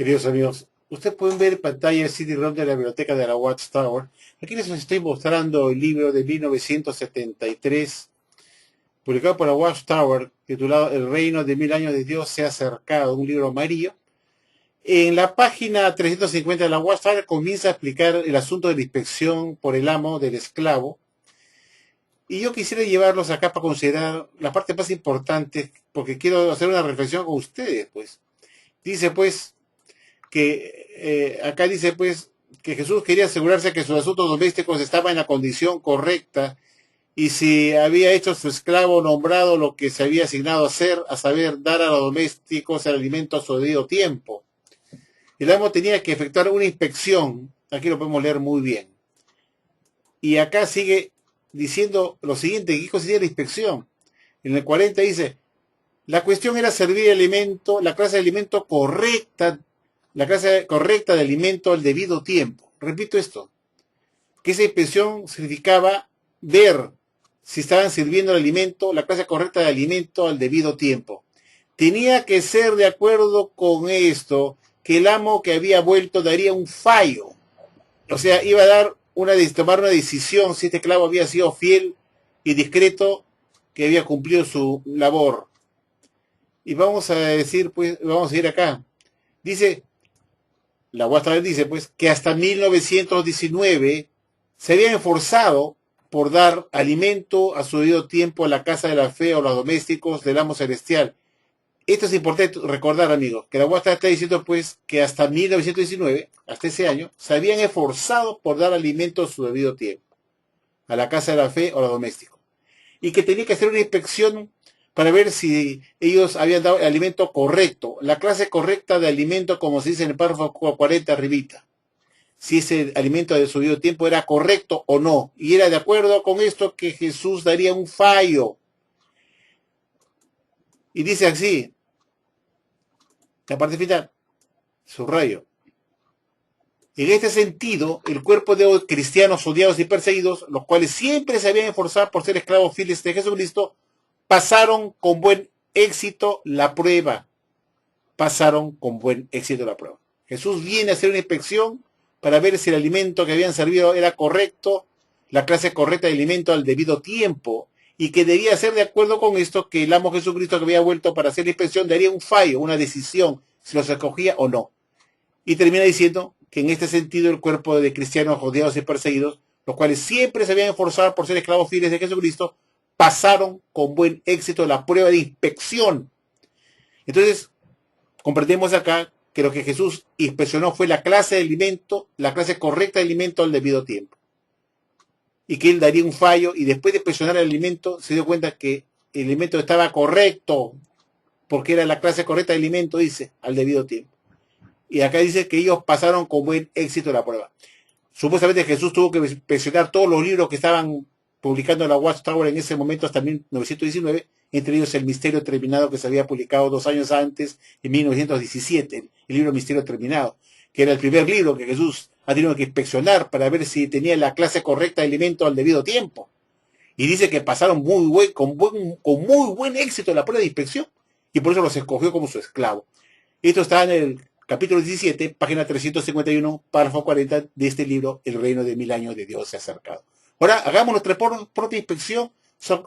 Queridos amigos, ustedes pueden ver en pantalla el CD-ROM de la biblioteca de la Watchtower. Aquí les estoy mostrando el libro de 1973, publicado por la Watchtower, titulado El reino de 1000 años de Dios se ha acercado, un libro amarillo. En la página 350 de la Watchtower comienza a explicar el asunto de la inspección por el amo del esclavo. Y yo quisiera llevarlos acá para considerar la parte más importante, porque quiero hacer una reflexión con ustedes, pues. Dice, pues, acá dice pues que Jesús quería asegurarse que sus asuntos domésticos estaban en la condición correcta y si había hecho su esclavo nombrado lo que se había asignado a hacer, a saber, dar a los domésticos el alimento a su debido tiempo. El amo tenía que efectuar una inspección, aquí lo podemos leer muy bien. Y acá sigue diciendo lo siguiente, ¿qué consistía la inspección? En el 40 dice, la cuestión era servir alimento, la clase de alimento correcta, la clase correcta de alimento al debido tiempo. Repito esto, que esa inspección significaba ver si estaban sirviendo el alimento, la clase correcta de alimento al debido tiempo. Tenía que ser de acuerdo con esto, que el amo que había vuelto daría un fallo. O sea, iba a tomar una decisión si este esclavo había sido fiel y discreto, que había cumplido su labor. Y vamos a decir, pues, vamos a ir acá. Dice, la Watchtower dice, pues, que hasta 1919 se habían esforzado por dar alimento a su debido tiempo a la casa de la fe o los domésticos del amo celestial. Esto es importante recordar, amigos, que la Watchtower está diciendo, pues, que hasta 1919, hasta ese año, se habían esforzado por dar alimento a su debido tiempo, a la casa de la fe o los domésticos. Y que tenía que hacer una inspección para ver si ellos habían dado el alimento correcto, la clase correcta de alimento, como se dice en el párrafo 40 arribita. Si ese alimento de su debido tiempo era correcto o no. Y era de acuerdo con esto que Jesús daría un fallo. Y dice así, la parte final, subrayo. En este sentido, el cuerpo de cristianos odiados y perseguidos, los cuales siempre se habían esforzado por ser esclavos fieles de Jesucristo, pasaron con buen éxito la prueba. Pasaron con buen éxito la prueba. Jesús viene a hacer una inspección para ver si el alimento que habían servido era correcto, la clase correcta de alimento al debido tiempo, y que debía ser de acuerdo con esto que el amo Jesucristo que había vuelto para hacer la inspección daría un fallo, una decisión, si los escogía o no. Y termina diciendo que en este sentido el cuerpo de cristianos odiados y perseguidos, los cuales siempre se habían esforzado por ser esclavos fieles de Jesucristo, pasaron con buen éxito la prueba de inspección. Entonces, comprendemos acá que lo que Jesús inspeccionó fue la clase de alimento, la clase correcta de alimento al debido tiempo. Y que él daría un fallo y después de inspeccionar el alimento se dio cuenta que el alimento estaba correcto, porque era la clase correcta de alimento, dice, al debido tiempo. Y acá dice que ellos pasaron con buen éxito la prueba. Supuestamente Jesús tuvo que inspeccionar todos los libros que estaban publicando en la Watchtower en ese momento hasta 1919, entre ellos El Misterio Terminado, que se había publicado 2 años antes, en 1917, el libro Misterio Terminado, que era el primer libro que Jesús ha tenido que inspeccionar para ver si tenía la clase correcta de alimento al debido tiempo. Y dice que pasaron con muy buen éxito la prueba de inspección, y por eso los escogió como su esclavo. Esto está en el capítulo 17, página 351, párrafo 40 de este libro, El reino de 1000 años de Dios se ha acercado. Ahora, hagamos nuestra propia inspección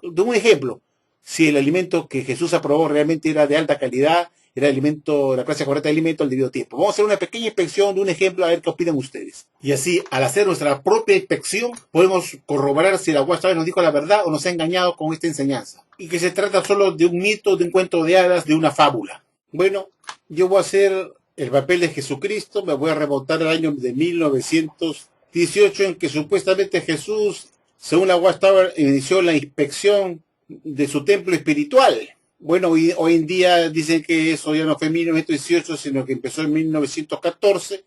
de un ejemplo. Si el alimento que Jesús aprobó realmente era de alta calidad, era alimento, la clase correcta de alimento al debido tiempo. Vamos a hacer una pequeña inspección de un ejemplo, a ver qué opinan ustedes. Y así, al hacer nuestra propia inspección, podemos corroborar si la Watchtower nos dijo la verdad o nos ha engañado con esta enseñanza. Y que se trata solo de un mito, de un cuento de hadas, de una fábula. Bueno, yo voy a hacer el papel de Jesucristo, me voy a remontar al año de 1918, en que supuestamente Jesús, según la Watchtower, inició la inspección de su templo espiritual. Bueno, hoy en día dicen que eso ya no fue en 1918, sino que empezó en 1914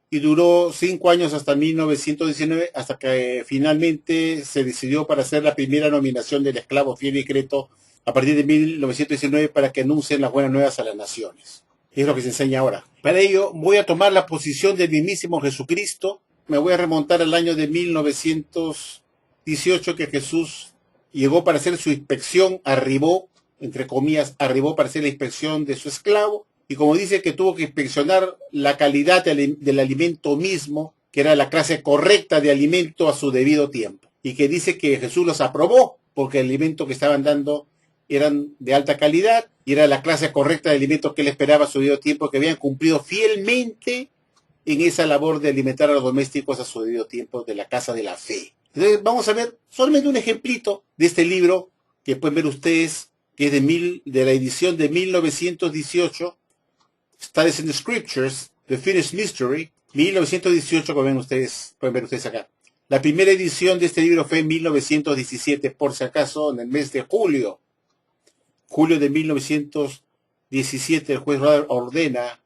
y duró 5 años hasta 1919, hasta que finalmente se decidió para hacer la primera nominación del esclavo fiel y discreto a partir de 1919 para que anuncien las buenas nuevas a las naciones. Es lo que se enseña ahora. Para ello voy a tomar la posición del mismísimo Jesucristo. Me voy a remontar al año de 1918, que Jesús llegó para hacer su inspección, arribó, entre comillas, arribó para hacer la inspección de su esclavo. y como dice que tuvo que inspeccionar la calidad del alimento mismo, que era la clase correcta de alimento a su debido tiempo. Y que dice que Jesús los aprobó porque el alimento que estaban dando eran de alta calidad y era la clase correcta de alimentos que él esperaba a su debido tiempo, que habían cumplido fielmente en esa labor de alimentar a los domésticos a su debido tiempo de la casa de la fe. Entonces vamos a ver solamente un ejemplito de este libro que pueden ver ustedes, que es de la edición de 1918, Studies in the Scriptures, The Finished Mystery, 1918, como ven ustedes, pueden ver ustedes acá. La primera edición de este libro fue en 1917, por si acaso, en el mes de julio. Julio de 1917, el juez ordena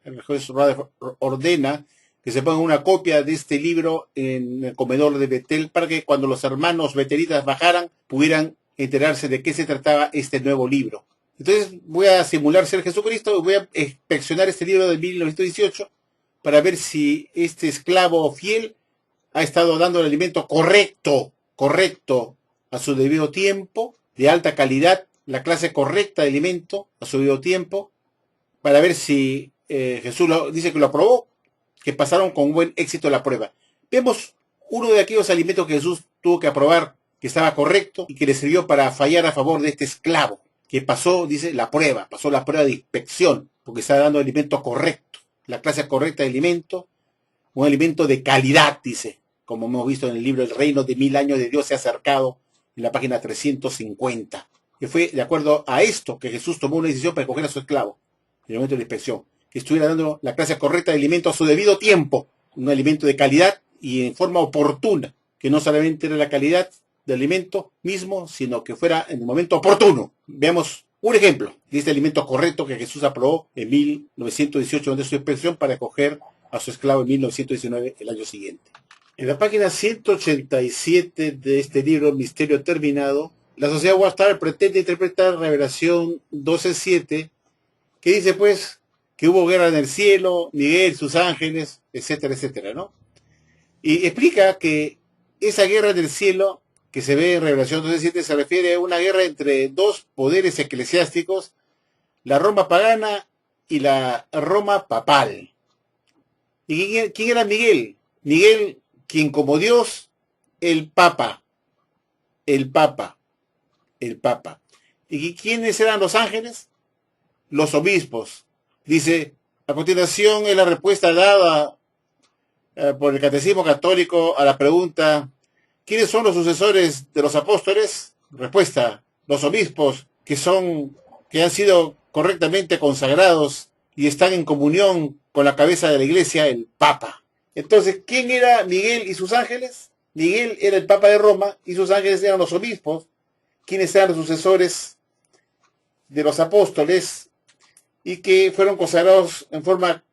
que se ponga una copia de este libro en el comedor de Betel para que cuando los hermanos betelitas bajaran pudieran enterarse de qué se trataba este nuevo libro. Entonces voy a simular ser Jesucristo y voy a inspeccionar este libro de 1918 para ver si este esclavo fiel ha estado dando el alimento correcto a su debido tiempo, de alta calidad, la clase correcta de alimento a su debido tiempo, para ver si Jesús dice que lo aprobó, que pasaron con buen éxito la prueba. Vemos uno de aquellos alimentos que Jesús tuvo que aprobar, que estaba correcto y que le sirvió para fallar a favor de este esclavo, que pasó, dice, pasó la prueba de inspección, porque estaba dando el alimento correcto, la clase correcta de alimento, un alimento de calidad, dice, como hemos visto en el libro El Reino de 1000 años de Dios se ha acercado, en la página 350. Que fue de acuerdo a esto que Jesús tomó una decisión para escoger a su esclavo, en el momento de la inspección, que estuviera dando la clase correcta de alimento a su debido tiempo, un alimento de calidad y en forma oportuna, que no solamente era la calidad del alimento mismo, sino que fuera en el momento oportuno. Veamos un ejemplo de este alimento correcto que Jesús aprobó en 1918 de su inspección para escoger a su esclavo en 1919, el año siguiente. En la página 187 de este libro, Misterio Terminado, la Sociedad Watchtower pretende interpretar Revelación 12:7, que dice pues que hubo guerra en el cielo, Miguel, sus ángeles, etcétera, etcétera, ¿no? Y explica que esa guerra en el cielo que se ve en Revelación 12:7 se refiere a una guerra entre dos poderes eclesiásticos, la Roma pagana y la Roma papal. ¿Y quién era Miguel? Miguel, quien como Dios, el Papa. ¿Y quiénes eran los ángeles? Los obispos. Dice, a continuación es la respuesta dada por el Catecismo Católico a la pregunta, ¿quiénes son los sucesores de los apóstoles? Respuesta, los obispos, que han sido correctamente consagrados y están en comunión con la cabeza de la Iglesia, el Papa. Entonces, ¿quién era Miguel y sus ángeles? Miguel era el Papa de Roma y sus ángeles eran los obispos, quienes eran los sucesores de los apóstoles y que fueron consagrados en forma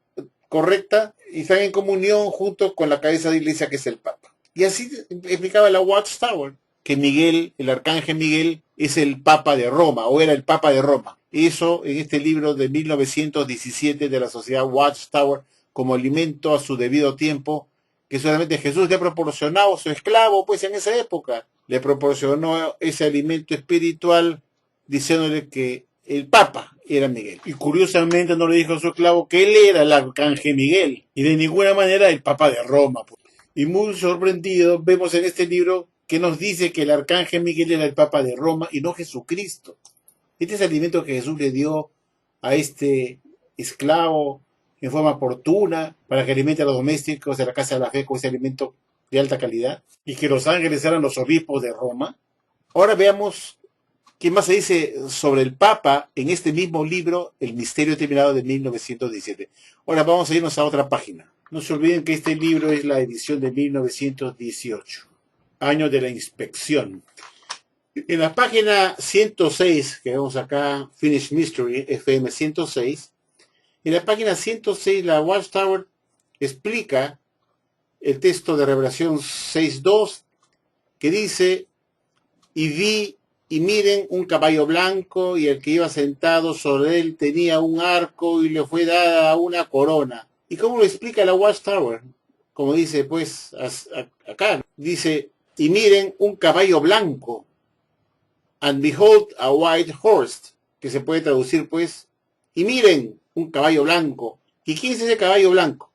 correcta y están en comunión junto con la cabeza de la Iglesia, que es el Papa. Y así explicaba la Watchtower, que Miguel, el arcángel Miguel, es el Papa de Roma, o era el Papa de Roma. Eso en este libro de 1917 de la Sociedad Watchtower, como alimento a su debido tiempo, que solamente Jesús le ha proporcionado a su esclavo, pues en esa época le proporcionó ese alimento espiritual, diciéndole que el Papa era Miguel. Y curiosamente no le dijo a su esclavo que él era el arcángel Miguel, y de ninguna manera el Papa de Roma. Pues. Y muy sorprendido, vemos en este libro que nos dice que el arcángel Miguel era el Papa de Roma y no Jesucristo. Este es el alimento que Jesús le dio a este esclavo en forma oportuna para que alimente a los domésticos de la casa de la fe con ese alimento de alta calidad, y que los ángeles eran los obispos de Roma. Ahora veamos qué más se dice sobre el Papa en este mismo libro, El Misterio Terminado de 1917. Ahora vamos a irnos a otra página. No se olviden que este libro es la edición de 1918, año de la inspección. En la página 106, que vemos acá, Finished Mystery, FM 106, en la página 106 la Watchtower explica el texto de Revelación 6.2, que dice, y vi, y miren, un caballo blanco, y el que iba sentado sobre él tenía un arco, y le fue dada una corona. ¿Y cómo lo explica la Watchtower? Como dice, pues, acá, dice, y miren, un caballo blanco, and behold a white horse, que se puede traducir, pues, y miren, un caballo blanco. ¿Y quién es ese caballo blanco?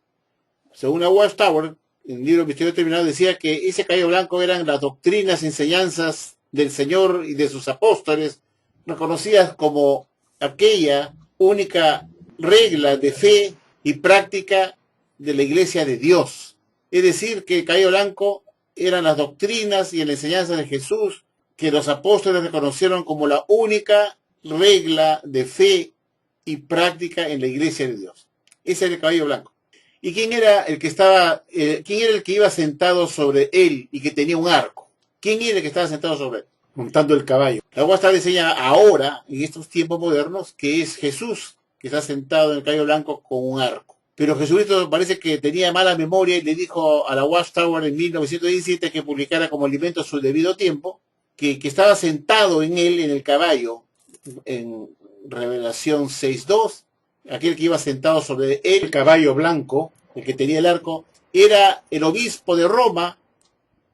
Según la Watchtower, en el libro Misterio Terminado, decía que ese caballo blanco eran las doctrinas, enseñanzas del Señor y de sus apóstoles, reconocidas como aquella única regla de fe y práctica de la Iglesia de Dios. Es decir, que el caballo blanco eran las doctrinas y la enseñanza de Jesús que los apóstoles reconocieron como la única regla de fe y práctica en la Iglesia de Dios. Ese era el caballo blanco. ¿Y quién era el que quién era el que iba sentado sobre él y que tenía un arco? ¿Quién era el que estaba sentado sobre él? Montando el caballo. La Watchtower enseña ahora, en estos tiempos modernos, que es Jesús que está sentado en el caballo blanco con un arco. Pero Jesucristo parece que tenía mala memoria y le dijo a la Watchtower en 1917 que publicara como alimento a su debido tiempo, que estaba sentado en él, en el caballo, en Revelación 6.2, aquel que iba sentado sobre el caballo blanco, el que tenía el arco, era el obispo de Roma,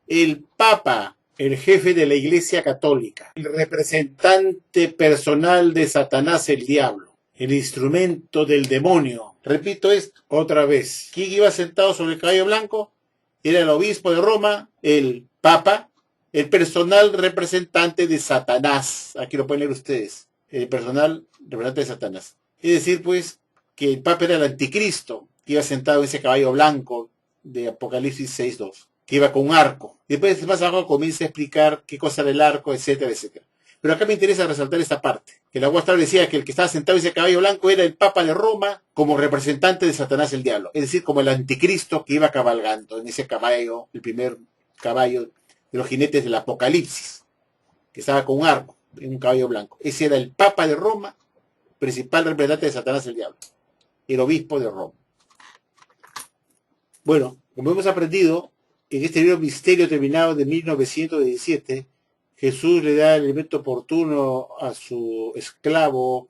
el Papa, el jefe de la Iglesia Católica, el representante personal de Satanás el diablo, el instrumento del demonio. Repito esto otra vez. ¿Quién iba sentado sobre el caballo blanco? Era el obispo de Roma, el Papa, el personal representante de Satanás. Aquí lo pueden leer ustedes. El personal representante de Satanás. Es decir, pues, que el Papa era el anticristo, que iba sentado en ese caballo blanco de Apocalipsis 6.2, que iba con un arco. Después, más abajo, comienza a explicar qué cosa era el arco, etcétera, etcétera. Pero acá me interesa resaltar esta parte, que la Watchtower decía que el que estaba sentado en ese caballo blanco era el Papa de Roma como representante de Satanás el diablo, es decir, como el anticristo que iba cabalgando en ese caballo, el primer caballo de los jinetes del Apocalipsis, que estaba con un arco, en un caballo blanco. Ese era el Papa de Roma, principal representante de Satanás el diablo, el obispo de Roma. Bueno, como hemos aprendido, en este libro Misterio Terminado de 1917, Jesús le da el alimento oportuno a su esclavo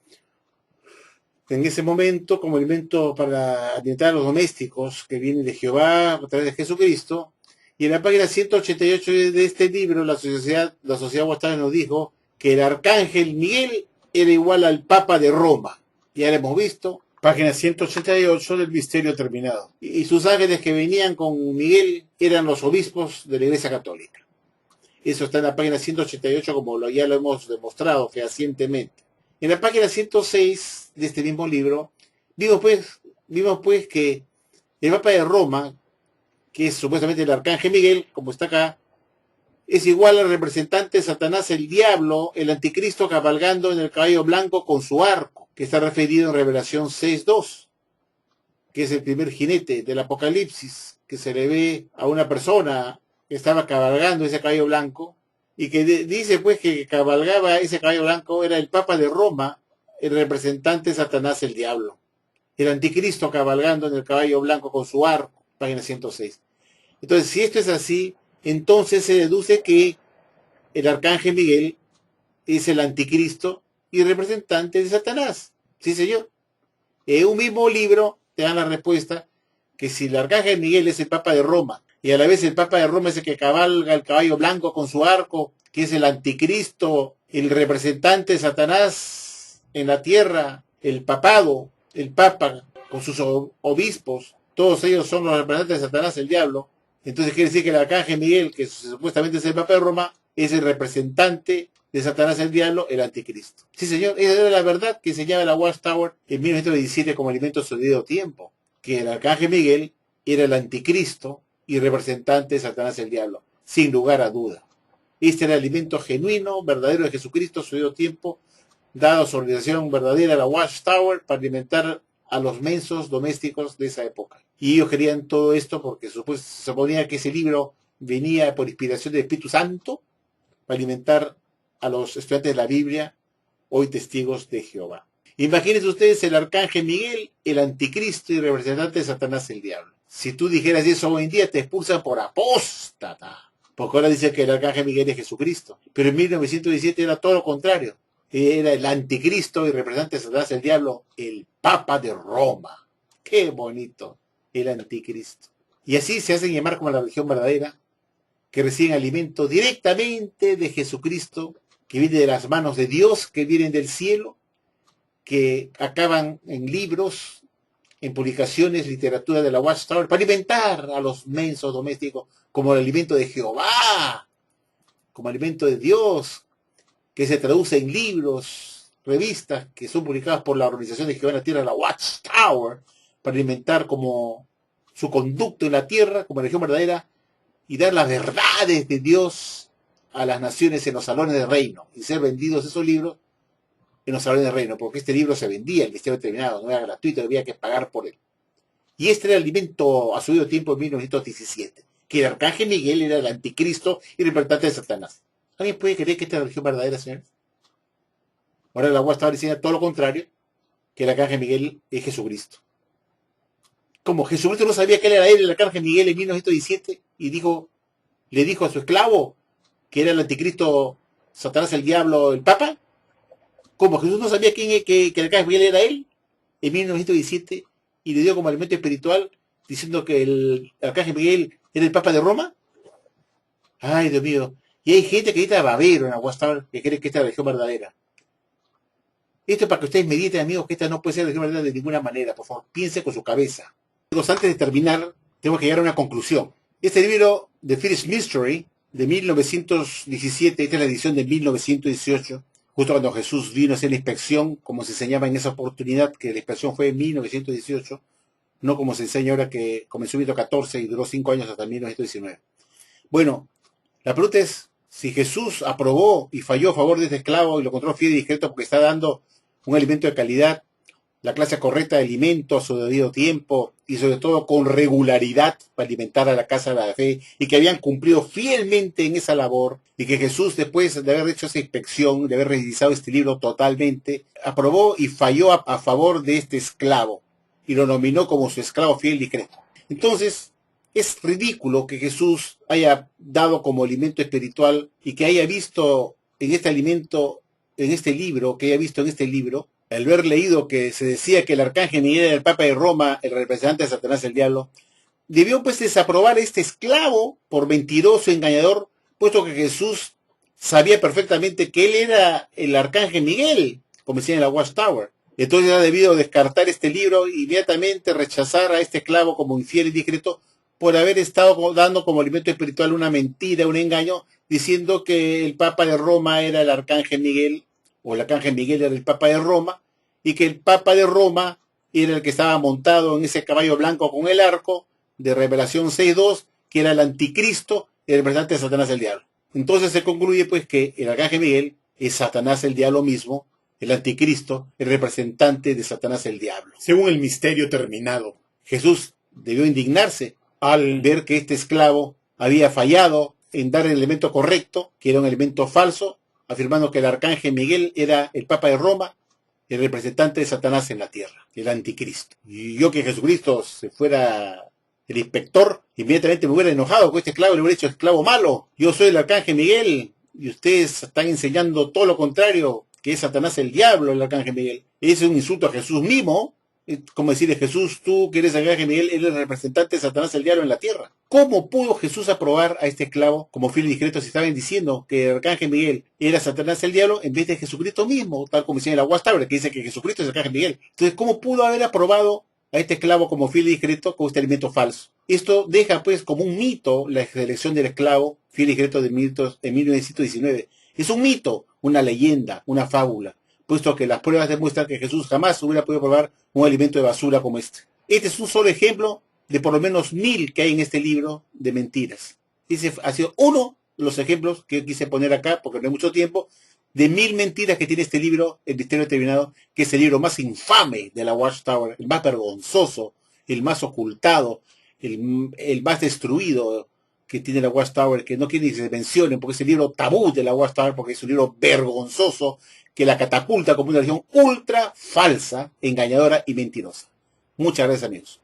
en ese momento como alimento para alimentar a los domésticos que vienen de Jehová a través de Jesucristo. Y en la página 188 de este libro, la sociedad Watchtower nos dijo que el arcángel Miguel era igual al Papa de Roma. Ya lo hemos visto. Página 188 del Misterio Terminado. Y sus ángeles que venían con Miguel eran los obispos de la Iglesia Católica. Eso está en la página 188, como ya lo hemos demostrado fehacientemente. En la página 106 de este mismo libro, vimos pues que el Papa de Roma, que es supuestamente el arcángel Miguel, como está acá, es igual al representante de Satanás el diablo, el anticristo cabalgando en el caballo blanco con su arco, que está referido en Revelación 6.2, que es el primer jinete del Apocalipsis, que se le ve a una persona que estaba cabalgando ese caballo blanco, y que dice pues que cabalgaba ese caballo blanco era el Papa de Roma, el representante de Satanás el diablo, el anticristo cabalgando en el caballo blanco con su arco, página 106. Entonces, si esto es así, entonces se deduce que el arcángel Miguel es el anticristo y representante de Satanás. Sí, señor. En un mismo libro te dan la respuesta que si el arcángel Miguel es el Papa de Roma y a la vez el Papa de Roma es el que cabalga el caballo blanco con su arco, que es el anticristo, el representante de Satanás en la tierra, el papado, el Papa con sus obispos, todos ellos son los representantes de Satanás, el diablo. Entonces quiere decir que el arcángel Miguel, que supuestamente es el Papa de Roma, es el representante de Satanás el diablo, el anticristo. Sí, señor, esa era la verdad que enseñaba la Watchtower en 1917 como alimento a su debido tiempo, que el arcángel Miguel era el anticristo y representante de Satanás el diablo, sin lugar a duda. Este era el alimento genuino, verdadero de Jesucristo a su debido tiempo, dado su organización verdadera, la Watchtower, para alimentar a los mensos domésticos de esa época. Y ellos querían todo esto porque se suponía que ese libro venía por inspiración del Espíritu Santo para alimentar a los estudiantes de la Biblia, hoy testigos de Jehová. Imagínense ustedes el arcángel Miguel, el anticristo y representante de Satanás el diablo. Si tú dijeras eso hoy en día, te expulsan por apóstata. Porque ahora dice que el arcángel Miguel es Jesucristo. Pero en 1917 era todo lo contrario. Era el anticristo y representante de Satanás el diablo, el Papa de Roma. ¡Qué bonito! El anticristo. Y así se hacen llamar como la religión verdadera, que reciben alimento directamente de Jesucristo, que viene de las manos de Dios, que vienen del cielo, que acaban en libros, en publicaciones, literatura de la Watchtower, para alimentar a los mensos domésticos como el alimento de Jehová, como alimento de Dios, que se traduce en libros, revistas que son publicadas por la organización de Jehová en la Tierra, la Watchtower, para alimentar como su conducto en la tierra, como religión verdadera, y dar las verdades de Dios a las naciones en los salones de reino, y ser vendidos esos libros en los salones de reino, porque este libro se vendía, el ministerio terminado, no era gratuito, había que pagar por él. Y este era el alimento a su debido tiempo en 1917, que el arcángel Miguel era el anticristo y representante de Satanás. ¿Alguien puede creer que esta es la religión verdadera, señores? Ahora la UA estaba diciendo todo lo contrario, que el arcángel Miguel es Jesucristo. Como Jesucristo no sabía que él era él, el arcángel Miguel, en 1917, y le dijo a su esclavo que era el anticristo, Satanás, el diablo, el papa. Como Jesús no sabía que el arcángel Miguel era él, en 1917, y le dio como alimento espiritual, diciendo que el arcángel Miguel era el papa de Roma. Ay, Dios mío. Y hay gente que grita babero en Aguastar, que cree que esta es la religión verdadera. Esto es para que ustedes mediten, amigos, que esta no puede ser la religión verdadera de ninguna manera. Por favor, piense con su cabeza. Antes de terminar, tengo que llegar a una conclusión. Este libro, The First Mystery, de 1917, esta es la edición de 1918, justo cuando Jesús vino a hacer la inspección, como se enseñaba en esa oportunidad, que la inspección fue en 1918, no como se enseña ahora que comenzó en 1914 y duró 5 años hasta 1919. Bueno, la pregunta es si Jesús aprobó y falló a favor de este esclavo y lo encontró fiel y discreto porque está dando un alimento de calidad, la clase correcta de alimento a su debido tiempo y sobre todo con regularidad para alimentar a la casa de la fe y que habían cumplido fielmente en esa labor y que Jesús, después de haber hecho esa inspección, de haber revisado este libro totalmente, aprobó y falló a favor de este esclavo y lo nominó como su esclavo fiel y discreto. Entonces, es ridículo que Jesús haya dado como alimento espiritual y que haya visto en este alimento, en este libro, que haya visto en este libro, al haber leído que se decía que el arcángel Miguel era el Papa de Roma, el representante de Satanás, el diablo, debió pues desaprobar a este esclavo por mentiroso, engañador, puesto que Jesús sabía perfectamente que él era el arcángel Miguel, como decía en la Watchtower. Entonces ha debido descartar este libro e inmediatamente rechazar a este esclavo como infiel y discreto por haber estado dando como alimento espiritual una mentira, un engaño, diciendo que el Papa de Roma era el arcángel Miguel, o el arcángel Miguel era el Papa de Roma, y que el Papa de Roma era el que estaba montado en ese caballo blanco con el arco de Revelación 6.2, que era el anticristo, el representante de Satanás el diablo. Entonces se concluye pues que el arcángel Miguel es Satanás el diablo mismo, el anticristo, el representante de Satanás el diablo. Según el misterio terminado, Jesús debió indignarse al ver que este esclavo había fallado en dar el elemento correcto, que era un elemento falso, afirmando que el arcángel Miguel era el Papa de Roma, el representante de Satanás en la tierra, el anticristo. Y yo que Jesucristo se fuera el inspector, inmediatamente me hubiera enojado con este esclavo, le hubiera dicho esclavo malo, yo soy el arcángel Miguel, y ustedes están enseñando todo lo contrario, que es Satanás el diablo, el arcángel Miguel. Ese es un insulto a Jesús mismo, como decirle, Jesús, tú que eres el arcángel Miguel, eres el representante de Satanás el diablo en la tierra. ¿Cómo pudo Jesús aprobar a este esclavo como fiel y discreto si estaban diciendo que el arcángel Miguel era Satanás el diablo en vez de Jesucristo mismo, tal como dice en la Watchtower, que dice que Jesucristo es el arcángel Miguel? Entonces, ¿cómo pudo haber aprobado a este esclavo como fiel y discreto con este alimento falso? Esto deja pues como un mito la elección del esclavo fiel y discreto de 1919. Es un mito, una leyenda, una fábula, puesto que las pruebas demuestran que Jesús jamás hubiera podido probar un alimento de basura como este. Este es un solo ejemplo de por lo menos 1000 que hay en este libro de mentiras. Ese ha sido uno de los ejemplos que quise poner acá, porque no hay mucho tiempo, de 1000 mentiras que tiene este libro, El Misterio Terminado, que es el libro más infame de la Watchtower, el más vergonzoso, el más ocultado, el más destruido que tiene la Watchtower, que no quiere ni que se mencione, porque es el libro tabú de la Watchtower, porque es un libro vergonzoso, que la catapulta como una religión ultra falsa, engañadora y mentirosa. Muchas gracias, amigos.